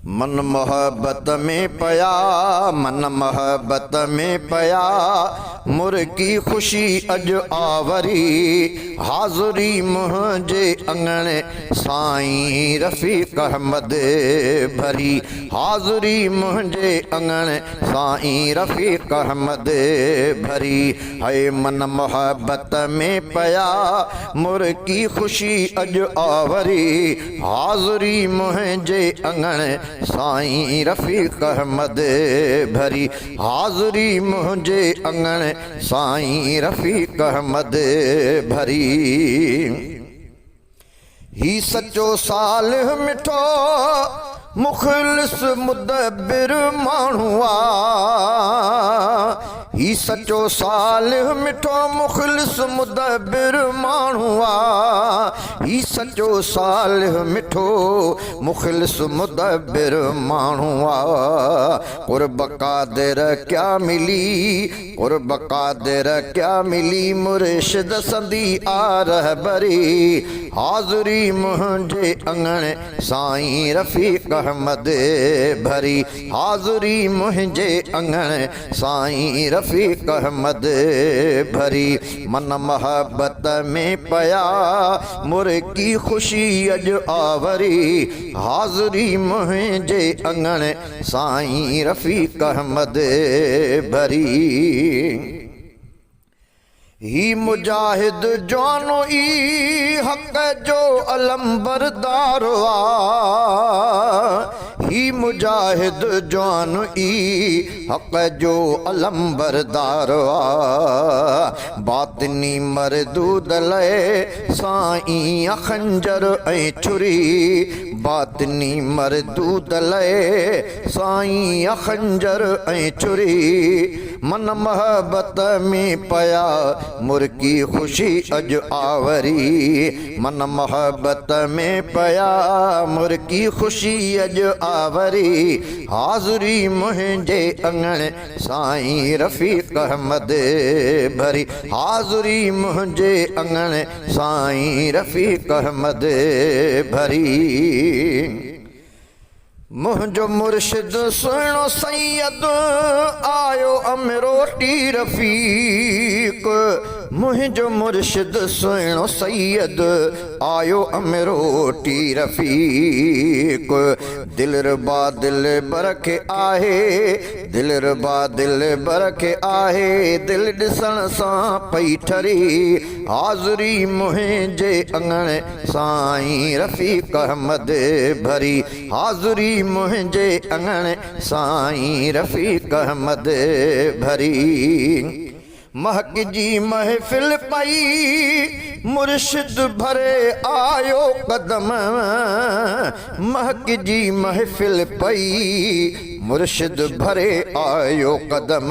मन मोहब्बत में पया, मन मोहब्बत में पया, मुर्गी खुशी अज आवरी, हाज़ुरी मुझे अंगणे साईं रफ़ीक अहमद भरी, हाज़ुरी मुझे अंगणे साईं रफ़ीक अहमद भरी। है मन मोहब्बत में पया, मुर्गी खुशी अज आवरी, हाज़ुरी मुझे अंगणे साईं रफ़ीक अहमद भरी, हाज़ुरी मुझे अंगण साईं रफ़ीक अहमद भरी। ही सचो सालिह मिठो मुख़लिस मुदब्बिर माण्हू आ, ही सचो सालिह मिठो मुख़लिस मुदब्बिर माण्हू आ, ही सचो सालिह मिठो मुख़लिस मुदब्बिर माण्हू आ। क़ुर्ब क़ादिर क्या मिली, क़ुर्ब क़ादिर क्या मिली, मुर्शिद संदी आ रहबरी, हाज़ुरी मुझे अंगणे साईं रफ़ीक अहमद भरी, हाज़ुरी मुझे अंगणे साईं रफ़ीक अहमद भरी। मन मोहब्बत में पया, मुर्गी खुशी अज आवरी, हाज़ुरी मुझे अंगणे साईं रफ़ीक अहमद भरी। ही मुजाहिद जानो ई हक़ जो अलम बरदार आ, ही मुजाहिद जानो ई हक़ जो अलम बरदार आ। बातिनी मरदूद लए साईं खंजर ऐं छुरी, बातिनी मरदूद लए साईं खंजर ऐं छुरी। मन मोहब्बत में पया, मुर्गी खुशी अज आवरी, मन मोहब्बत में पया, मुर्गी खुशी अज आवरी, हाज़ुरी मुझे अंगणे साईं रफ़ीक अहमद भरी, हाज़ुरी मुझे अंगणे साईं रफ़ीक अहमद भरी। मुझो मुर्शिद सुनो सैयद आयो अमरोटी रफ़ीक, मुझो मुर्शिद सुनो सैयद आयो अमरोटी रफ़ीक। दिल रबा दिल बरखे आहे, दिल रबा दिल बरखे आहे, दिल ॾिसण सां पई ठरी, हाज़ुरी मुझे अंगणे साईं रफ़ीक अहमद भरी, हाज़ुरी मुझे अंगणे साईं रफ़ीक अहमद भरी। महक जी महफ़िल पई, मुर्शिद भरे आयो कदम, महक जी महफ़िल पई, मुर्शिद भरे आयो कदम।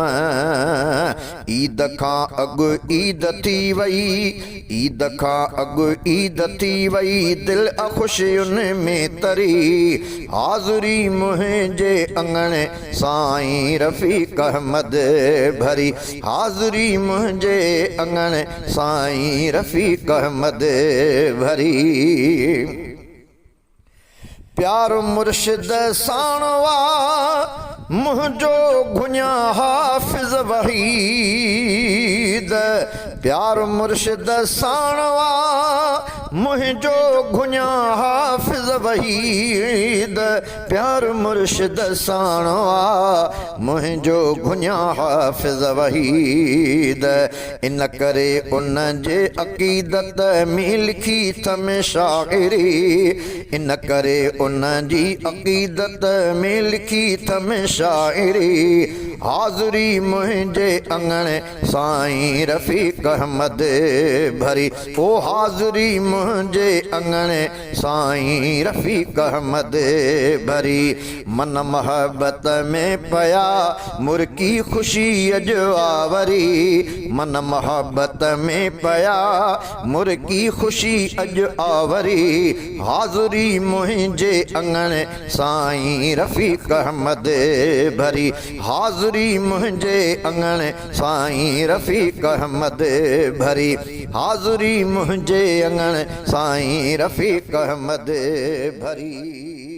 ईद खां अॻु ईद थी वई, ईद खां अॻु ईद थी वई, दिल ख़ुशियुनि में तरी, हाज़ुरी मुझे अंगणे साईं रफ़ीक अहमद भरी, हाज़ुरी मुझे अंगणे साईं रफ़ीक अहमद भरी। प्यार मुर्शिद साणवा मुझो घुञा हाफ़िज़ वहीद, प्यार मुर्शिद साणवा मुझो घुञा हाफ़िज़ वहीद, प्यार मुर्शिद साणवा मुझो घुञा हाफ़िज़ वहीद। इन करे उन जे अक़ीदत में लिखी थम शाइरी, इन करे उन जी अक़ीदत में लिखी थम शाइरी, हाज़ुरी मुझे अंगणे साईं रफ़ीक अहमद भरी, ओ हाज़ुरी मुझे अंगणे साईं रफ़ीक अहमद भरी। मन मोहब्बत में पया, मुर्गी खुशी अज आवरी, मन मोहब्बत में पया, मुर्गी खुशी अज आवरी, हाज़ुरी मुझे अंगणे साईं रफ़ीक अहमद भरी, हाज़ुरी मुझे अंगणे साईं रफ़ीक अहमद भरी, हाज़ुरी मुझे अंगणे साईं रफ़ीक अहमद भरी।